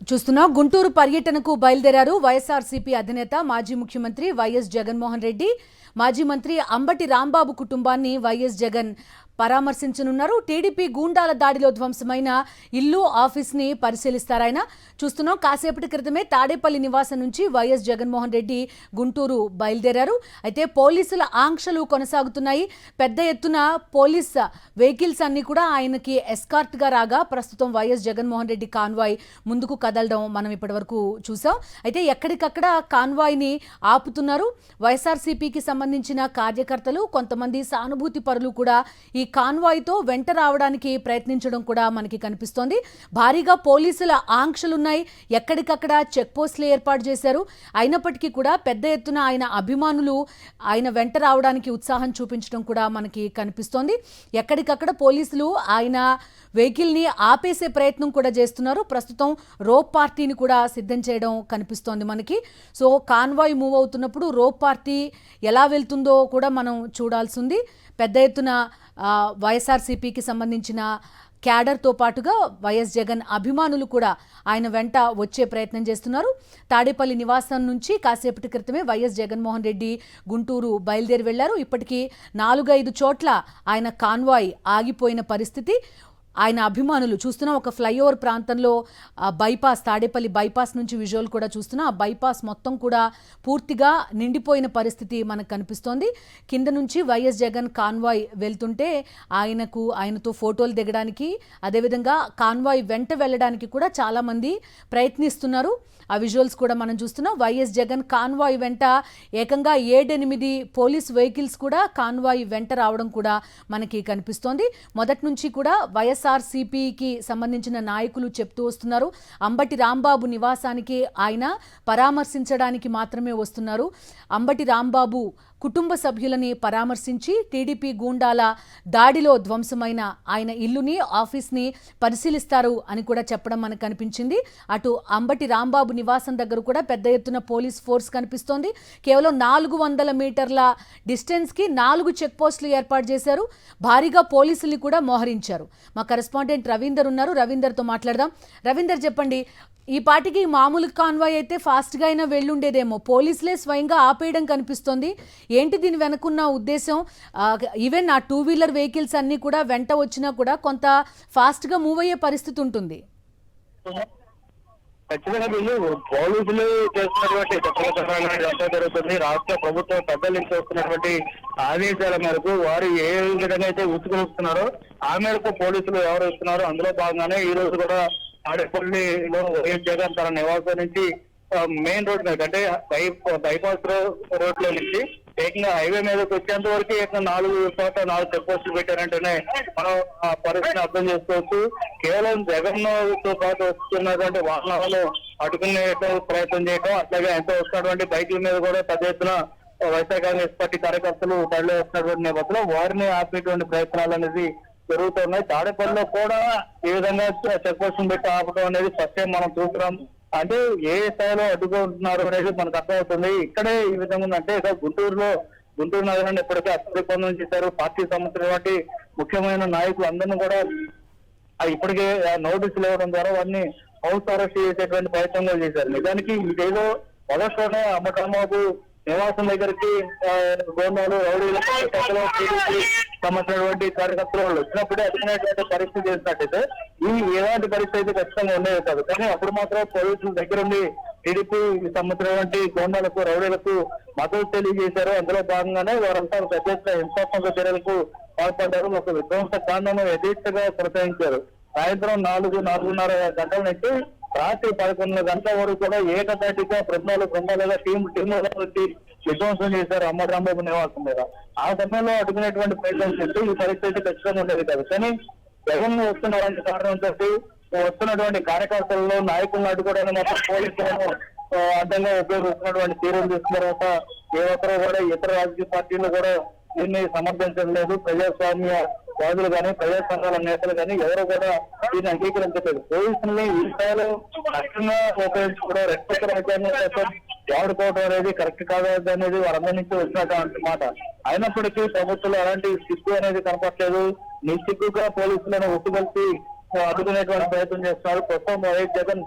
చూస్తున్నాం. గుంటూరు పర్యటనకు బయలుదేరారు వైఎస్ఆర్సీపీ అధినేత మాజీ ముఖ్యమంత్రి వైఎస్ జగన్మోహన్ రెడ్డి. మాజీ మంత్రి అంబటి రాంబాబు కుటుంబాన్ని వైఎస్ జగన్ పరామర్శించనున్నారు. టీడీపీ గూండాల దాడిలో ధ్వంసమైన ఇల్లు, ఆఫీస్ని పరిశీలిస్తారాయన. చూస్తున్నాం. కాసేపటి క్రితమే తాడేపల్లి నివాసం నుంచి వైఎస్ జగన్మోహన్ రెడ్డి గుంటూరు బయలుదేరారు. అయితే పోలీసుల ఆంక్షలు కొనసాగుతున్నాయి. పెద్ద ఎత్తున పోలీస్ వెహికల్స్ అన్ని కూడా ఆయనకి ఎస్కార్ట్గా రాగా ప్రస్తుతం వైఎస్ జగన్మోహన్ రెడ్డి కాన్వాయ్ ముందుకు కదలడం మనం ఇప్పటి వరకు చూసాం. అయితే ఎక్కడికక్కడ కాన్వాయ్ని ఆపుతున్నారు. వైఎస్ఆర్సీపీకి సంబంధించిన కార్యకర్తలు, కొంతమంది సానుభూతి పరులు కూడా ఈ కాన్వాయ్తో వెంట రావడానికి ప్రయత్నించడం కూడా మనకి కనిపిస్తోంది. భారీగా పోలీసుల ఆంక్షలున్నాయి. ఎక్కడికక్కడ చెక్ పోస్టులు ఏర్పాటు చేశారు. అయినప్పటికీ కూడా పెద్ద ఎత్తున ఆయన అభిమానులు ఆయన వెంట రావడానికి ఉత్సాహం చూపించడం కూడా మనకి కనిపిస్తోంది. ఎక్కడికక్కడ పోలీసులు ఆయన వెహికల్ని ఆపేసే ప్రయత్నం కూడా చేస్తున్నారు. ప్రస్తుతం రోప్ పార్టీని కూడా సిద్ధం చేయడం కనిపిస్తోంది మనకి. సో కాన్వాయ్ మూవ్ అవుతున్నప్పుడు రోప్ పార్టీ ఎలా వెళ్తుందో కూడా మనం చూడాల్సి ఉంది. పెద్ద ఎత్తున వైఎస్ఆర్సీపీకి సంబంధించిన క్యాడర్తో పాటుగా వైఎస్ జగన్ అభిమానులు కూడా ఆయన వెంట వచ్చే ప్రయత్నం చేస్తున్నారు. తాడేపల్లి నివాసం నుంచి కాసేపటి క్రితమే వైఎస్ జగన్మోహన్ రెడ్డి గుంటూరు బయలుదేరి వెళ్లారు. ఇప్పటికీ 4-5 చోట్ల ఆయన కాన్వాయ్ ఆగిపోయిన పరిస్థితి. ఆయన అభిమానులు చూస్తున్న ఒక ఫ్లైఓవర్ ప్రాంతంలో బైపాస్, తాడేపల్లి బైపాస్ నుంచి విజువల్ కూడా చూస్తున్నా. ఆ బైపాస్ మొత్తం కూడా పూర్తిగా నిండిపోయిన పరిస్థితి మనకు కనిపిస్తోంది. కింద నుంచి వైఎస్ జగన్ కాన్వాయ్ వెళ్తుంటే ఆయనతో ఫోటోలు దిగడానికి, అదేవిధంగా కాన్వాయ్ వెంట వెళ్ళడానికి కూడా చాలామంది ప్రయత్నిస్తున్నారు. ఆ విజువల్స్ కూడా మనం చూస్తున్నాం. వైఎస్ జగన్ కాన్వాయ్ వెంట ఏకంగా 7-8 పోలీస్ వెహికల్స్ కూడా కాన్వాయ్ వెంట రావడం కూడా మనకి కనిపిస్తోంది. మొదటి నుంచి కూడా వైఎస్ఆర్సీపీకి సంబంధించిన నాయకులు చెప్తూ వస్తున్నారు, అంబటి రాంబాబు నివాసానికి ఆయన పరామర్శించడానికి మాత్రమే వస్తున్నారు. అంబటి రాంబాబు కుటుంబ సభ్యులని పరామర్శించి టీడీపీ గూండాల దాడిలో ధ్వంసమైన ఆయన ఇల్లుని, ఆఫీస్ని పరిశీలిస్తారు అని కూడా చెప్పడం మనకు కనిపించింది. అటు అంబటి రాంబాబు నివాసం దగ్గర కూడా పెద్ద ఎత్తున పోలీస్ ఫోర్స్ కనిపిస్తోంది. కేవలం 400 మీటర్ల డిస్టెన్స్కి 4 చెక్ పోస్టులు ఏర్పాటు చేశారు. భారీగా పోలీసుల్ని కూడా మోహరించారు. మా కరెస్పాండెంట్ రవీందర్ ఉన్నారు. రవీందర్తో మాట్లాడదాం. రవీందర్, చెప్పండి, ఈ పాటికి మామూలు కాన్వాయ్ అయితే ఫాస్ట్గా అయినా వెళ్ళుండేదేమో, పోలీసులే స్వయంగా ఆపేయడం కనిపిస్తోంది. ఏంటి దీని వెనుకున్న ఉద్దేశం? ఈవెన్ ఆ 2 వీలర్ వెహికల్స్ అన్నీ కూడా వెంట వచ్చినా కూడా కొంత ఫాస్ట్గా మూవ్ అయ్యే పరిస్థితి ఉంటుంది. ఖచ్చితంగా వీళ్ళు పోలీసులు చేస్తున్నటువంటి చట్టం జరుగుతుంది. రాష్ట్ర ప్రభుత్వం పెద్దల నుంచి వస్తున్నటువంటి ఆదేశాల మేరకు వారు ఏ విధంగా అయితే ఉసుకొస్తున్నారో ఆ మేరకు పోలీసులు ఎవరు ఇస్తున్నారో అందులో భాగంగానే ఈ రోజు కూడా తాడేపల్లిలో వైఎస్ జగన్ తన నివాసం నుంచి మెయిన్ రోడ్ మీద, అంటే బైపాస్ రోడ్ లో నుంచి ఏకంగా హైవే మీదకి వచ్చేంత వరకు 4 చెక్ పోస్టులు పెట్టారంటేనే మనం ఆ పరిస్థితిని అర్థం చేసుకోవచ్చు. కేవలం జగన్ తో పాటు వస్తున్నటువంటి వాహనాలను అడ్డుకునే ప్రయత్నం చేయడం, అట్లాగే ఎంతో వస్తున్నటువంటి బైకుల మీద కూడా పెద్ద ఎత్తున వైఎస్ఆర్ కాంగ్రెస్ పార్టీ కార్యకర్తలు తరలి వస్తున్నటువంటి నేపథ్యంలో వారిని ఆపేటువంటి ప్రయత్నాలు అనేది జరుగుతున్నాయి. తాడేపల్లిలో కూడా ఈ విధంగా చెక్ పోస్టులు పెట్టి ఆపడం అనేది ఫస్ట్ టైం మనం చూస్తున్నాం. అంటే ఏ స్థాయిలో అడ్డుకుంటున్నారు అనేది మనకు అర్థమవుతుంది. ఇక్కడే ఈ విధంగా ఉందంటే గుంటూరు నగరాన్ని ఇప్పటికే అసంపన్నం చేశారు. పార్టీకి సంబంధించినటువంటి ముఖ్యమైన నాయకులు అందరినీ కూడా ఇప్పటికే నోటీసులు ఇవ్వడం ద్వారా వారిని హౌస్ అరెస్ట్ చేసేటువంటి ప్రయత్నం కూడా చేశారు. నిజానికి ఇదేదో మొదట్లోనే అమ్మకమ్మకు నివాసం దగ్గరికి గోండాలు, రౌడీలు, సంబంధించినటువంటి కార్యకర్తలు వాళ్ళు వచ్చినప్పుడే అదుకునేటువంటి పరిస్థితి చేసినట్టయితే ఎలాంటి పరిస్థితి అయితే ఖచ్చితంగా ఉండేది కాదు. కానీ అప్పుడు మాత్రం పోలీసుల దగ్గర ఉండి టీడీపీ సంబంధించినటువంటి గోండాలకు, రౌడీలకు మద్దతు తెలియజేశారు. అందులో భాగంగానే వారంతా పెద్ద ఎత్తున హింసాత్మక చర్యలకు పాల్పడ్డారు. ఒక విధ్వంస కాండను యథేచ్ఛగా కొనసాగించారు. సాయంత్రం 4-4:30 గంటల నుంచి రాత్రి 11 గంటల వరకు కూడా ఏకతాటిగా బృందాలుగా టీములుగా వచ్చి విధ్వంసం చేశారు అంబటి రాంబాబు నివాసం మీద. ఆ సమయంలో అడుగునేటువంటి ప్రయత్నం చేస్తూ ఈ పరిస్థితి ఖచ్చితంగా ఉండేది కాదు. కానీ జగన్ వస్తున్నటువంటి కారణంతో వస్తున్నటువంటి కార్యకర్తలలో నాయకులను అడ్డుకోవడానికి మాత్రం పోలీసులను అడ్డంగా ఉపయోగిస్తున్నటువంటి తీరును చూసిన తర్వాత ఏ ఒక్కరూ కూడా ఇతర రాజకీయ పార్టీలు కూడా దీన్ని సమర్థించడం లేదు. ప్రజాస్వామ్య వాదులు కానీ, ప్రజా సంఘాల నేతలు కానీ ఎవరు కూడా దీన్ని అంగీకరించలేదు. పోలీసుల్ని ఈ స్థాయిలో కష్టంగా ఉపయోగించుకోవడం, రెస్పెక్ట్ రాజ్యాన్ని వాడుకోవడం అనేది కరెక్ట్ కాదు అనేది వారందరి నుంచి వచ్చినటువంటి మాట. అయినప్పటికీ ప్రభుత్వంలో అలాంటి సిగ్గు అనేది కనపట్లేదు. నిస్సిగ్గుగా పోలీసులను ఒప్పుకొల్పి అడ్డుకునేటువంటి ప్రయత్నం చేస్తున్నారు. ప్రస్తుతం వైఎస్ జగన్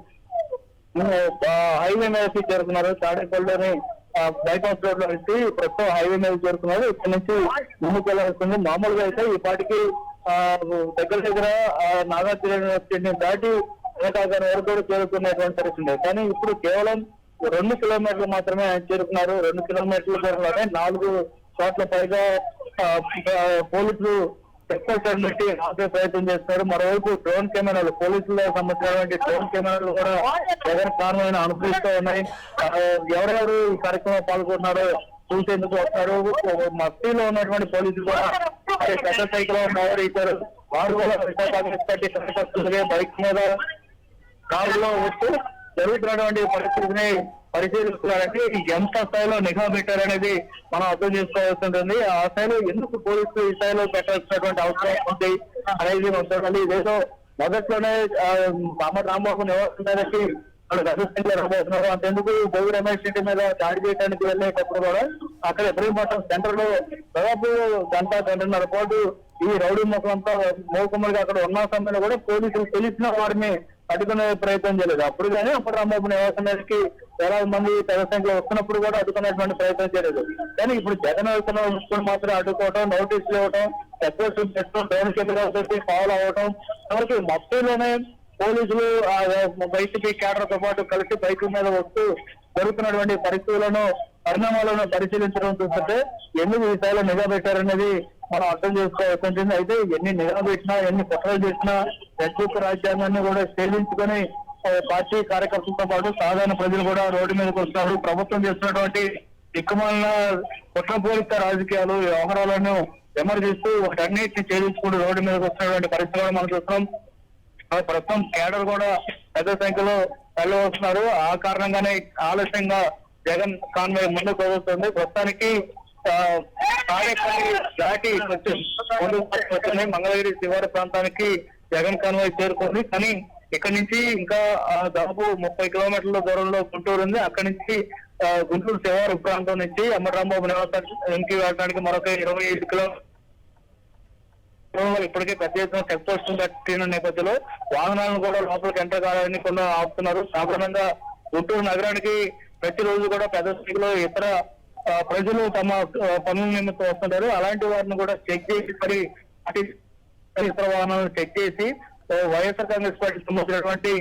హైవే మీదకి చేరుకున్నారు. తాడేపల్లిలోని బైపాస్ రోడ్ లో నుంచి ప్రస్తుతం హైవే మీద చేరుకున్నారు. ఇక్కడ నుంచి ముందుకు వెళ్ళాల్సింది. మామూలుగా అయితే ఈ పాటికి దగ్గర నాగార్జున యూనివర్సిటీని దాటి ఏకాగాని వరకు కూడా చేరుకునేటువంటి పరిస్థితి. కానీ ఇప్పుడు కేవలం 2 కిలోమీటర్లు మాత్రమే చేరుకున్నారు. 2 కిలోమీటర్ల దూరంలోనే 4 చోట్ల పైగా పోలీసులు చెక్పోస్టులను పెట్టి ఆపే ప్రయత్నం చేస్తున్నారు. మరోవైపు డ్రోన్ కెమెరాలు, పోలీసులకు సంబంధించినటువంటి డ్రోన్ కెమెరాలు కూడా జగన్ కారణమైన అనుభవిస్తూ ఉన్నాయి. ఎవరెవరు ఈ కార్యక్రమంలో పాల్గొన్నారో చూసేందుకు వస్తారు. మస్తీలో ఉన్నటువంటి పోలీసులు కూడా పెద్ద సైకిల్ మోహరించారు. వారు కూడా కాంగ్రెస్ పార్టీ కార్యకర్తలుగా బైక్ మీద కారులో వస్తూ జరుగుతున్నటువంటి పరిస్థితిని పరిశీలిస్తున్నారంటే ఎంత స్థాయిలో నిఘా పెట్టారనేది మనం అర్థం చేసుకోవాల్సి ఉంటుంది. ఆ స్థాయిలో ఎందుకు పోలీసులు ఈ స్థాయిలో పెట్టాల్సినటువంటి అవసరం ఉంది అనేది మనం చూడాలి. ఇదేదో మొదట్లోనే రాంబాబు నివాసానికి వాళ్ళు గర్భస్థితిలో రాబోతున్నారు. అంతెందుకు జోగి రమేష్ రెడ్డి మీద దాడి చేయడానికి వెళ్ళేటప్పుడు కూడా అక్కడ ఇబ్రహీంపట్నం సెంటర్ లో దాదాపు గంటన్నర పాటు ఈ రౌడీ ముఖంతో మోకమ్మలుగా అక్కడ ఉన్న సమయంలో కూడా పోలీసులు తెలిసిన వారిని అడ్డుకునే ప్రయత్నం చేయలేదు. అప్పుడు కానీ అప్పుడు రాంబాబు నివాసానికి వేలాది మంది పెద్ద సంఖ్యలో వస్తున్నప్పుడు కూడా అడ్డుకునేటువంటి ప్రయత్నం చేయలేదు. కానీ ఇప్పుడు జగన్ వెళ్తున్న మాత్రం అడ్డుకోవటం, నోటీసులు ఇవ్వటం, చెక్పోస్టులు పెట్టడం, డ్రోన్ కెమెరాలతో ఫాలో అవటం, ఎవరికి మొత్తంలోనే పోలీసులు వైసీపీ కేడర్తో పాటు కలిసి బైక్ మీద వస్తూ జరుగుతున్నటువంటి పరిస్థితులను, పరిణామాలను పరిశీలించడం చూస్తుంటే ఎందుకు ఈ స్థాయిలో నిఘా పెట్టారనేది మనం అర్థం చేసుకోవాల్సి ఉంటుంది. అయితే ఎన్ని నిఘా పెట్టినా, ఎన్ని కుట్రలు చేసినా రెడ్బుక్ రాజ్యాంగాన్ని కూడా ఛేదించుకొని పార్టీ కార్యకర్తలతో పాటు సాధారణ ప్రజలు కూడా రోడ్డు మీదకి వస్తారు. ప్రభుత్వం చేస్తున్నటువంటి దిక్కుమాలిన కుట్రపూరిత రాజకీయాలు, వ్యవహారాలను విమర్శిస్తూ వాటన్నిటిని ఛేదించుకుంటూ రోడ్డు మీదకి వస్తున్నటువంటి పరిస్థితులు కూడా మనం చూస్తున్నాం. ప్రస్తుతం కేడర్ కూడా పెద్ద సంఖ్యలో తరలి వస్తున్నారు. ఆ కారణంగానే ఆలస్యంగా జగన్ కాన్వాయ్ ముందుకు వస్తుంది. ప్రస్తుతానికి తాడేపల్లి దాటి వచ్చింది మంగళగిరి శివారు ప్రాంతానికి జగన్ కాన్వాయ్ చేరుకుంది. కానీ ఇక్కడ నుంచి ఇంకా దాదాపు 30 కిలోమీటర్ల దూరంలో గుంటూరు ఉంది. అక్కడి నుంచి గుంటూరు శివారు ప్రాంతం నుంచి రాంబాబు నివాసానికి వెళ్ళడానికి మరొక 25 కిలోమీటర్లు ఇప్పటికే పెద్ద ఎత్తున చెక్ పోస్ట్ కట్టిన నేపథ్యంలో వాహనాలను కూడా లోపలికి ఎంటర్ కావాలని కొన్ని ఆపుతున్నారు. సాధారణంగా గుంటూరు నగరానికి ప్రతిరోజు కూడా పెద్ద సంఖ్యలో ఇతర ప్రజలు తమ పనుల నిమిత్తం వస్తుంటారు. అలాంటి వారిని కూడా చెక్ చేసి మరి ఇతర వాహనాలను చెక్ చేసి వైఎస్ఆర్ కాంగ్రెస్ పార్టీకి సంబంధించినటువంటి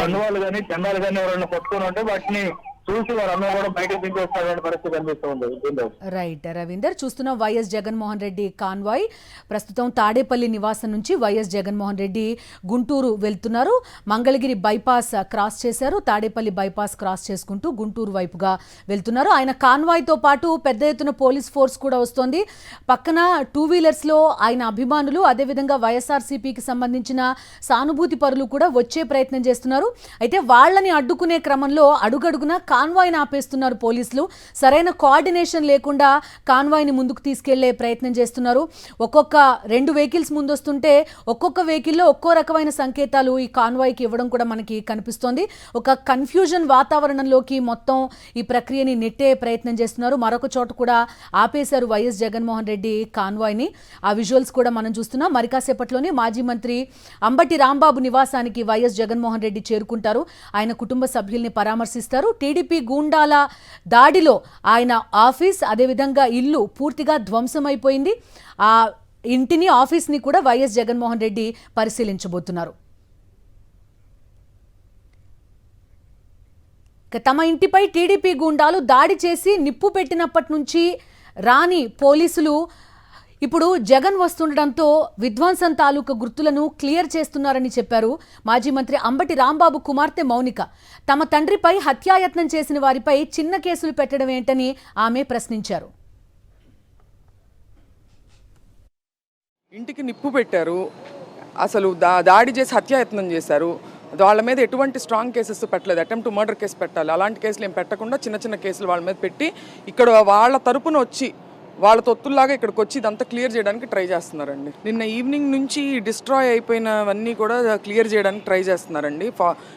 కండువాలు కానీ జెండాలు కానీ ఎవరైనా పట్టుకుని ఉంటే వాటిని చూసి వారందరూ కూడా బయటకు దింపేస్తున్న పరిస్థితి కనిపిస్తుంది. రైట్ రవీందర్, చూస్తున్న వైఎస్ జగన్మోహన్ రెడ్డి కాన్వాయ్ ప్రస్తుతం తాడేపల్లి నివాసం నుంచి వైఎస్ జగన్మోహన్ రెడ్డి గుంటూరు వెళ్తున్నారు. మంగళగిరి బైపాస్ క్రాస్ చేశారు. తాడేపల్లి బైపాస్ క్రాస్ చేసుకుంటూ గుంటూరు వైపుగా వెళ్తున్నారు. ఆయన కాన్వాయ్తో పాటు పెద్ద ఎత్తున పోలీస్ ఫోర్స్ కూడా వస్తోంది. పక్కన 2 వీలర్స్లో ఆయన అభిమానులు, అదేవిధంగా వైఎస్ఆర్సీపీకి సంబంధించిన సానుభూతి పరులు కూడా వచ్చే ప్రయత్నం చేస్తున్నారు. అయితే వాళ్ళని అడ్డుకునే క్రమంలో అడుగడుగున కాన్వాయ్ని ఆపేస్తున్నారు పోలీసులు. సరైన కోఆర్డినేషన్ లేకుండా కాన్వాయ్ని ముందుకు తీసుకెళ్లే ప్రయత్నం చేస్తున్నారు. ఒక్కొక్క 2 వెహికల్స్ ముందు వస్తుంటే ఒక్కొక్క వెహికల్లో ఒక్కో రకమైన సంకేతాలు ఈ కాన్వాయ్కి ఇవ్వడం కూడా మనకి కనిపిస్తోంది. ఒక కన్ఫ్యూజన్ వాతావరణంలోకి మొత్తం ఈ ప్రక్రియని నెట్టే ప్రయత్నం చేస్తున్నారు. మరొక చోట కూడా ఆపేశారు వైఎస్ జగన్మోహన్ రెడ్డి కాన్వాయ్ని. ఆ విజువల్స్ కూడా మనం చూస్తున్నాం. మరి కాసేపట్లోనే మాజీ మంత్రి అంబటి రాంబాబు నివాసానికి వైఎస్ జగన్మోహన్ రెడ్డి చేరుకుంటారు. ఆయన కుటుంబ సభ్యుల్ని పరామర్శిస్తారు. టీడీపీ గూండాల దాడిలో ఆయన ఆఫీస్, అదేవిధంగా ఇల్లు పూర్తిగా ధ్వంసమైపోయింది. ఆ ఇంటిని, ఆఫీస్ని కూడా వైఎస్ జగన్మోహన్ రెడ్డి పరిశీలించబోతున్నారు. తమ ఇంటిపై టీడీపీ గూండాలు దాడి చేసి నిప్పు పెట్టినప్పటి నుంచి రాని పోలీసులు ఇప్పుడు జగన్ వస్తుండటంతో విధ్వంసం తాలూకు గుర్తులను క్లియర్ చేస్తున్నారని చెప్పారు మాజీ మంత్రి అంబటి రాంబాబు కుమార్తె మౌనిక. తమ తండ్రిపై హత్యాయత్నం చేసిన వారిపై చిన్న కేసులు పెట్టడం ఏంటని ఆమె ప్రశ్నించారు. ఇంటికి నిప్పు పెట్టారు, అసలు దాడి చేసి హత్యాయత్నం చేశారు. వాళ్ళ మీద ఎటువంటి స్ట్రాంగ్ కేసెస్ పెట్టలేదు. అటెంప్ట్ టు మర్డర్ కేసు పెట్టాలి, అలాంటి కేసులు ఏం పెట్టకుండా చిన్న చిన్న కేసులు వాళ్ళ మీద పెట్టి ఇక్కడ వాళ్ళ తరపున వచ్చి వాళ్ళ తొత్తుల్లాగా ఇక్కడికి వచ్చి ఇదంతా క్లియర్ చేయడానికి ట్రై చేస్తున్నారండి. నిన్న ఈవినింగ్ నుంచి డిస్ట్రాయ్ అయిపోయినవన్నీ కూడా క్లియర్ చేయడానికి ట్రై చేస్తున్నారండి.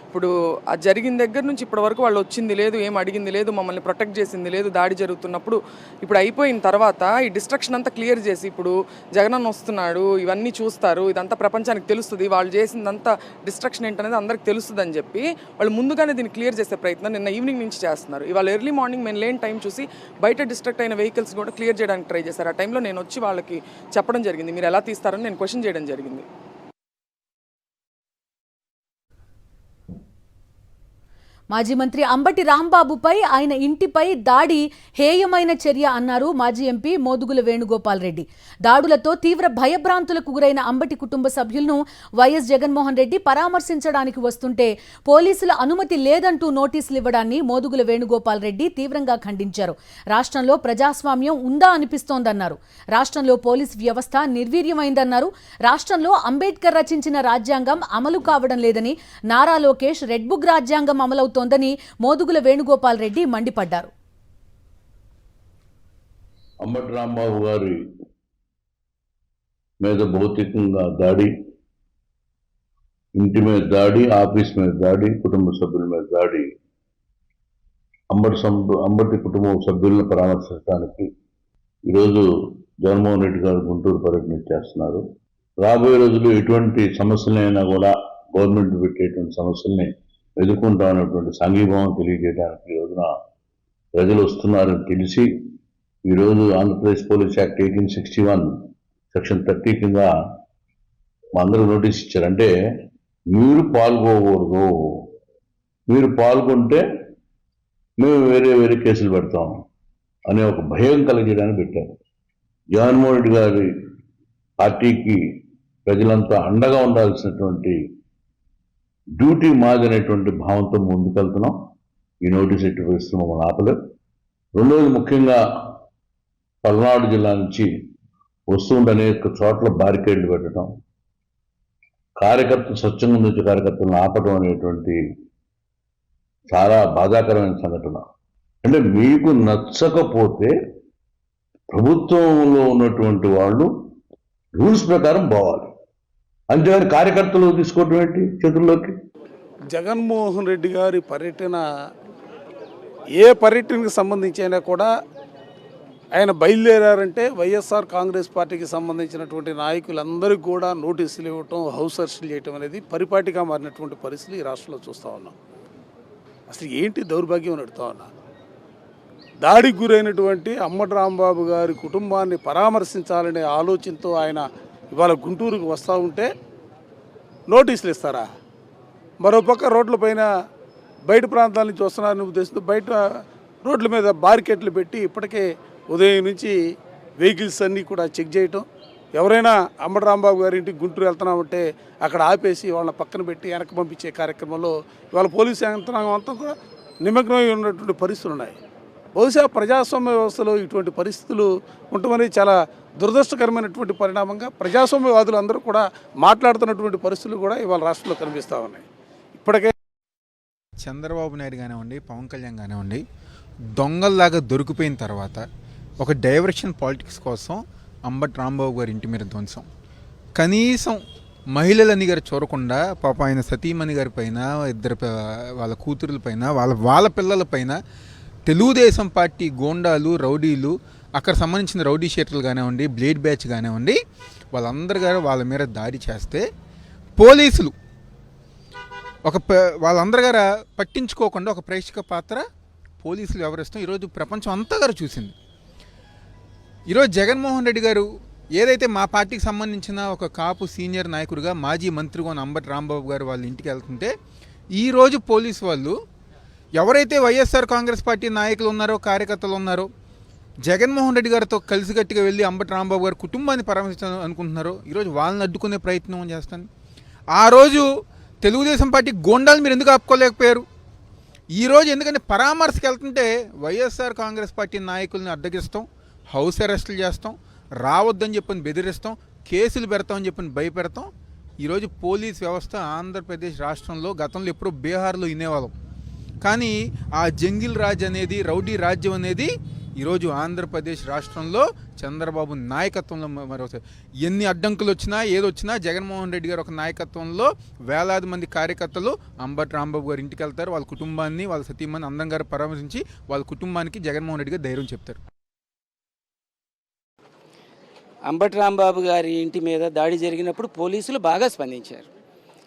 ఇప్పుడు ఆ జరిగిన దగ్గర నుంచి ఇప్పటి వరకు వాళ్ళు వచ్చింది లేదు, ఏం అడిగింది లేదు, మమ్మల్ని ప్రొటెక్ట్ చేసింది లేదు. దాడి జరుగుతున్నప్పుడు ఇప్పుడు అయిపోయిన తర్వాత ఈ డిస్ట్రక్షన్ అంతా క్లియర్ చేసి ఇప్పుడు జగనన్న వస్తున్నాడు, ఇవన్నీ చూస్తారు, ఇదంతా ప్రపంచానికి తెలుస్తుంది, వాళ్ళు చేసిందంతా డిస్ట్రక్షన్ ఏంటనేది అందరికి తెలుస్తుంది అని చెప్పి వాళ్ళు ముందుగానే దీన్ని క్లియర్ చేసే ప్రయత్నం నిన్న ఈవినింగ్ నుంచి చేస్తున్నారు. ఇవాళ ఎర్లీ మార్నింగ్ మేము లేని టైం చూసి బయట డిస్ట్రక్ట్ అయిన వెహికల్స్ కూడా క్లియర్ చేయడానికి ట్రై చేశారు. ఆ టైంలో నేను వచ్చి వాళ్ళకి చెప్పడం జరిగింది, మీరు ఎలా తీస్తారని నేను క్వశ్చన్ చేయడం జరిగింది. మాజీ మంత్రి అంబటి రాంబాబుపై ఆయన ఇంటిపై దాడి హేయమైన చర్య అన్నారు మాజీ ఎంపీ మోదుగుల వేణుగోపాల్ రెడ్డి. దాడులతో తీవ్ర భయభ్రాంతులకు గురైన అంబటి కుటుంబ సభ్యులను వైఎస్ జగన్మోహన్ రెడ్డి పరామర్శించడానికి వస్తుంటే పోలీసుల అనుమతి లేదంటూ నోటీసులు ఇవ్వడాన్ని మోదుగుల వేణుగోపాల్ రెడ్డి తీవ్రంగా ఖండించారు. రాష్ట్రంలో ప్రజాస్వామ్యం ఉందా అనిపిస్తోందన్నారు. రాష్ట్రంలో పోలీస్ వ్యవస్థ నిర్వీర్యమైందన్నారు. రాష్ట్రంలో అంబేద్కర్ రచించిన రాజ్యాంగం అమలు కావడం లేదని, నారా లోకేష్ రెడ్ బుక్ రాజ్యాంగం అమలవుతోందని మోదుగుల వేణుగోపాల్ రెడ్డి మండిపడ్డారు. అంబటి రాంబాబు గారి మీద భౌతికంగా దాడి, ఇంటి మీద దాడి, ఆఫీస్ మీద దాడి, కుటుంబ సభ్యుల మీద దాడి, అంబటి కుటుంబ సభ్యులను పరామర్శించడానికి ఈరోజు జగన్మోహన్ రెడ్డి గారు గుంటూరు పర్యటన చేస్తున్నారు. రాబోయే రోజుల్లో ఎటువంటి సమస్యలైనా కూడా గవర్నమెంట్ పెట్టేటువంటి సమస్యల్ని ఎదుర్కొంటా ఉన్నటువంటి సంఘీభావం తెలియజేయడానికి ఈ రోజున ప్రజలు వస్తున్నారని తెలిసి ఈరోజు ఆంధ్రప్రదేశ్ పోలీస్ యాక్ట్ 1861 సెక్షన్ 30 కింద మా అందరూ నోటీస్ ఇచ్చారు. అంటే మీరు పాల్గొకూడదు, మీరు పాల్గొంటే మేము వేరే కేసులు పెడతాం అనే ఒక భయం కలిగేయడానికి పెట్టారు. జగన్మోహన్ రెడ్డి గారి పార్టీకి ప్రజలంతా అండగా ఉండాల్సినటువంటి డ్యూటీ మాదనేటువంటి భావంతో ముందుకెళ్తున్నాం. ఈ నోటీస్ ఎట్టి పరిస్థితులు మమ్మల్ని ఆపలేదు. రెండోది, ముఖ్యంగా పల్నాడు జిల్లా నుంచి వస్తుండే అనేక చోట్ల బారికేడ్లు పెట్టడం, స్వచ్ఛంగా నుంచి కార్యకర్తలను ఆపడం అనేటువంటి చాలా బాధాకరమైన సంఘటన. అంటే మీకు నచ్చకపోతే ప్రభుత్వంలో ఉన్నటువంటి వాళ్ళు రూల్స్ ప్రకారం పోవాలి, అంతేగాని కార్యకర్తలు తీసుకోవడం ఏంటి చేతుల్లోకి. జగన్మోహన్ రెడ్డి గారి పర్యటన ఏ పర్యటనకు సంబంధించి అయినా కూడా ఆయన బయలుదేరారంటే వైఎస్ఆర్ కాంగ్రెస్ పార్టీకి సంబంధించినటువంటి నాయకులందరికీ కూడా నోటీసులు ఇవ్వటం, హౌస్ అరెస్టులు చేయటం అనేది పరిపాటిగా మారినటువంటి పరిస్థితులు ఈ రాష్ట్రంలో చూస్తూ ఉన్నాం. అసలు ఏంటి దౌర్భాగ్యం అని అడుగుతా ఉన్నా. దాడికి గురైనటువంటి అంబటి రాంబాబు గారి కుటుంబాన్ని పరామర్శించాలనే ఆలోచనతో ఆయన ఇవాళ గుంటూరుకు వస్తూ ఉంటే నోటీసులు ఇస్తారా? మరోపక్క రోడ్లపైన బయట ప్రాంతాల నుంచి వస్తున్నారని ఉద్దేశంతో బయట రోడ్ల మీద బారికేట్లు పెట్టి ఇప్పటికే ఉదయం నుంచి వెహికల్స్ అన్నీ కూడా చెక్ చేయటం, ఎవరైనా అంబటి రాంబాబు గారి ఇంటికి గుంటూరు వెళ్తున్నామంటే అక్కడ ఆపేసి వాళ్ళని పక్కన పెట్టి వెనక్కి పంపించే కార్యక్రమంలో ఇవాళ పోలీసు యంత్రాంగం అంతా కూడా నిమగ్నమై ఉన్నటువంటి పరిస్థితులు ఉన్నాయి. బహుశా ప్రజాస్వామ్య వ్యవస్థలో ఇటువంటి పరిస్థితులు ఉండటమనేది చాలా దురదృష్టకరమైనటువంటి పరిణామంగా ప్రజాస్వామ్యవాదులు అందరూ కూడా మాట్లాడుతున్నటువంటి పరిస్థితులు కూడా ఇవాళ రాష్ట్రంలో కనిపిస్తూ ఉన్నాయి. ఇప్పటికే చంద్రబాబు నాయుడు కానివ్వండి, పవన్ కళ్యాణ్ కానివ్వండి, దొంగల్లాగా దొరికిపోయిన తర్వాత ఒక డైవర్షన్ పాలిటిక్స్ కోసం అంబటి రాంబాబు గారి ఇంటి మీద ధ్వంసం, కనీసం మహిళలని గారు చూడకుండా పాప ఆయన సతీమణి గారి పైన, వాళ్ళ కూతురుల పైన, వాళ్ళ పిల్లల పైన తెలుగుదేశం పార్టీ గోండాలు, రౌడీలు, అక్కడ సంబంధించిన రౌడీ షీటర్లు కానివ్వండి, బ్లేడ్ బ్యాచ్ కానివ్వండి, వాళ్ళందరూ గారు వాళ్ళ మీద దాడి చేస్తే పోలీసులు వాళ్ళందరూ గారు పట్టించుకోకుండా ఒక ప్రేక్షక పాత్ర పోలీసులు వ్యవహరిస్తాం ఈరోజు ప్రపంచం అంతా గారు చూసింది. ఈరోజు జగన్మోహన్ రెడ్డి గారు ఏదైతే మా పార్టీకి సంబంధించిన ఒక కాపు సీనియర్ నాయకుడిగా మాజీ మంత్రిగా ఉన్న అంబటి రాంబాబు గారు వాళ్ళ ఇంటికి వెళ్తుంటే ఈరోజు పోలీసు వాళ్ళు ఎవరైతే వైఎస్ఆర్ కాంగ్రెస్ పార్టీ నాయకులు ఉన్నారో, కార్యకర్తలు ఉన్నారో, జగన్మోహన్ రెడ్డి గారితో కలిసికట్టుగా వెళ్ళి అంబటి రాంబాబు గారి కుటుంబాన్ని పరామర్శించాలని అనుకుంటున్నారో ఈరోజు వాళ్ళని అడ్డుకునే ప్రయత్నం చేస్తాను. ఆ రోజు తెలుగుదేశం పార్టీ గోండాలు మీరు ఎందుకు ఆపుకోలేకపోయారు? ఈరోజు ఎందుకంటే పరామర్శకు వెళ్తుంటే వైఎస్ఆర్ కాంగ్రెస్ పార్టీ నాయకుల్ని అడ్డగిస్తాం, హౌస్ అరెస్టులు చేస్తాం, రావద్దని చెప్పని బెదిరిస్తాం, కేసులు పెడతామని చెప్పని భయపెడతాం. ఈరోజు పోలీస్ వ్యవస్థ ఆంధ్రప్రదేశ్ రాష్ట్రంలో గతంలో ఎప్పుడో బీహార్లో వినేవాళ్ళం, కానీ ఆ జంగిల్ రాజ్ అనేది, రౌడీ రాజ్యం అనేది ఈరోజు ఆంధ్రప్రదేశ్ రాష్ట్రంలో చంద్రబాబు నాయకత్వంలో మరొకసారి ఎన్ని అడ్డంకులు వచ్చినా ఏదొచ్చినా జగన్మోహన్ రెడ్డి గారు ఒక నాయకత్వంలో వేలాది మంది కార్యకర్తలు అంబటి రాంబాబు గారి ఇంటికి వెళ్తారు. వాళ్ళ కుటుంబాన్ని, వాళ్ళ సతీమణి అందం గారు పరామర్శించి వాళ్ళ కుటుంబానికి జగన్మోహన్ రెడ్డి గారు ధైర్యం చెప్తారు. అంబటి రాంబాబు గారి ఇంటి మీద దాడి జరిగినప్పుడు పోలీసులు బాగా స్పందించారు.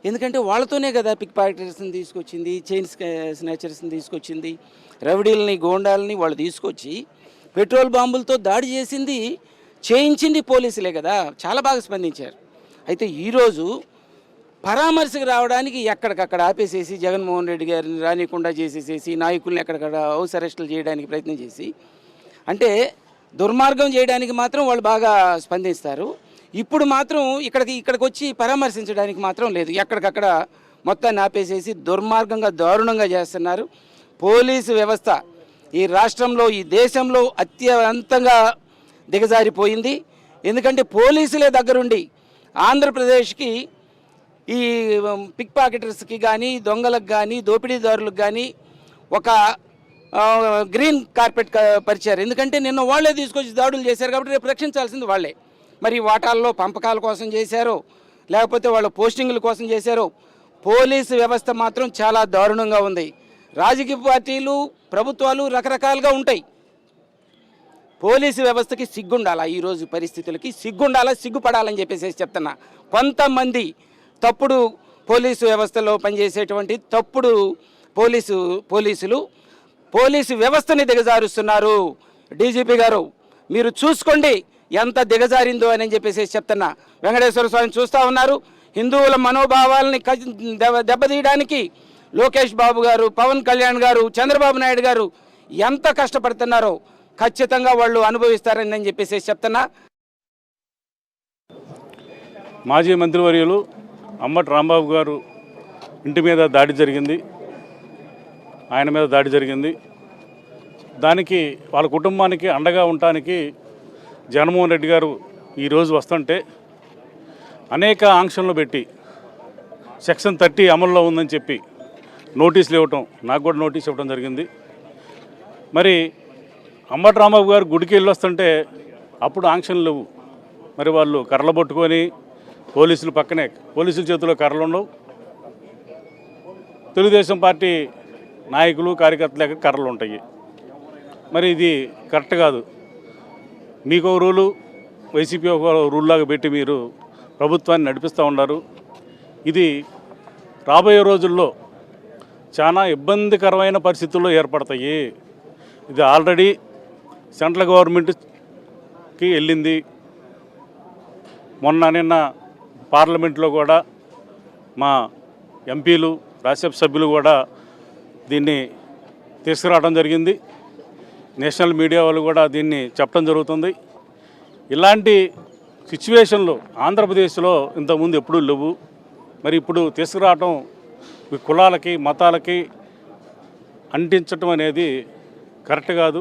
ఎందుకంటే వాళ్ళతోనే కదా పిక్ పాకెటర్స్ని తీసుకొచ్చింది, చైన్ స్నాచర్స్ని తీసుకొచ్చింది, రౌడీలని, గోండాలని వాళ్ళు తీసుకొచ్చి పెట్రోల్ బాంబులతో దాడి చేయించింది పోలీసులే కదా. చాలా బాగా స్పందించారు. అయితే ఈరోజు పరామర్శకు రావడానికి ఎక్కడికక్కడ ఆపేసేసి జగన్మోహన్ రెడ్డి గారిని రానికుండా చేసేసేసి నాయకుల్ని ఎక్కడికక్కడ హౌస్ అరెస్టులు చేయడానికి ప్రయత్నం చేసి, అంటే దుర్మార్గం చేయడానికి మాత్రం వాళ్ళు బాగా స్పందిస్తారు. ఇప్పుడు మాత్రం ఇక్కడికి వచ్చి పరామర్శించడానికి మాత్రం లేదు. ఎక్కడికక్కడ మొత్తాన్ని ఆపేసేసి దుర్మార్గంగా, దారుణంగా చేస్తున్నారు. పోలీసు వ్యవస్థ ఈ రాష్ట్రంలో, ఈ దేశంలో అత్యంతంగా దిగజారిపోయింది. ఎందుకంటే పోలీసులే దగ్గరుండి ఆంధ్రప్రదేశ్కి ఈ పిక్ పాకెటర్స్కి కానీ, దొంగలకు కానీ, దోపిడీదారులకు కానీ ఒక గ్రీన్ కార్పెట్ పరిచారు. ఎందుకంటే నిన్న వాళ్ళే తీసుకొచ్చి దాడులు చేశారు కాబట్టి రేపు రక్షించాల్సింది వాళ్ళే. మరి వాటాల్లో పంపకాల కోసం చేశారో లేకపోతే వాళ్ళ పోస్టింగుల కోసం చేశారో, పోలీసు వ్యవస్థ మాత్రం చాలా దారుణంగా ఉంది. రాజకీయ పార్టీలు, ప్రభుత్వాలు రకరకాలుగా ఉంటాయి. పోలీసు వ్యవస్థకి సిగ్గుండాలా, ఈరోజు పరిస్థితులకి సిగ్గుండాలా, సిగ్గుపడాలని చెప్పేసి చెప్తున్నా. కొంతమంది తప్పుడు పోలీసు వ్యవస్థలో పనిచేసేటువంటి తప్పుడు పోలీసులు పోలీసు వ్యవస్థని దిగజారుస్తున్నారు. డీజీపీ గారు మీరు చూసుకోండి ఎంత దిగజారిందో అని చెప్పేసి చెప్తున్నా. వెంకటేశ్వర స్వామిని చూస్తూ ఉన్నారు. హిందువుల మనోభావాలని దెబ్బతీయడానికి లోకేష్ బాబు గారు, పవన్ కళ్యాణ్ గారు, చంద్రబాబు నాయుడు గారు ఎంత కష్టపడుతున్నారో ఖచ్చితంగా వాళ్ళు అనుభవిస్తారని నేను చెప్పేసి చెప్తున్నా. మాజీ మంత్రివర్యులు అంబటి రాంబాబు గారు ఇంటి మీద దాడి జరిగింది, ఆయన మీద దాడి జరిగింది. దానికి వాళ్ళ కుటుంబానికి అండగా ఉండటానికి జగన్మోహన్ రెడ్డి గారు ఈరోజు వస్తుంటే అనేక ఆంక్షలను పెట్టి సెక్షన్ 30 అమల్లో ఉందని చెప్పి నోటీసులు ఇవ్వటం, నాకు కూడా నోటీస్ ఇవ్వడం జరిగింది. మరి అంబటి రాంబాబు గారు గుడికి వెళ్ళి వస్తుంటే అప్పుడు ఆంక్షలు లేవు. మరి వాళ్ళు కర్రలు పట్టుకొని పోలీసుల చేతిలో కర్రలు ఉండవు. తెలుగుదేశం పార్టీ నాయకులు, కార్యకర్తల దగ్గర కర్రలు ఉంటాయి. మరి ఇది కరెక్ట్ కాదు. మీకు ఒక రూలు, వైసీపీ ఒక రూల్లాగా పెట్టి మీరు ప్రభుత్వాన్ని నడిపిస్తూ ఉన్నారు. ఇది రాబోయే రోజుల్లో చాలా ఇబ్బందికరమైన పరిస్థితుల్లో ఏర్పడతాయి. ఇది ఆల్రెడీ సెంట్రల్ గవర్నమెంట్కి వెళ్ళింది. నిన్న పార్లమెంట్లో కూడా మా ఎంపీలు, రాజ్యసభ సభ్యులు కూడా దీన్ని తీసుకురావడం జరిగింది. నేషనల్ మీడియా వాళ్ళు కూడా దీన్ని చెప్పడం జరుగుతుంది. ఇలాంటి సిచ్యువేషన్లు ఆంధ్రప్రదేశ్లో ఇంతకుముందు ఎప్పుడూ లేవు. మరి ఇప్పుడు తీసుకురావటం కులాలకి, మతాలకి అంటించటం అనేది కరెక్ట్ కాదు.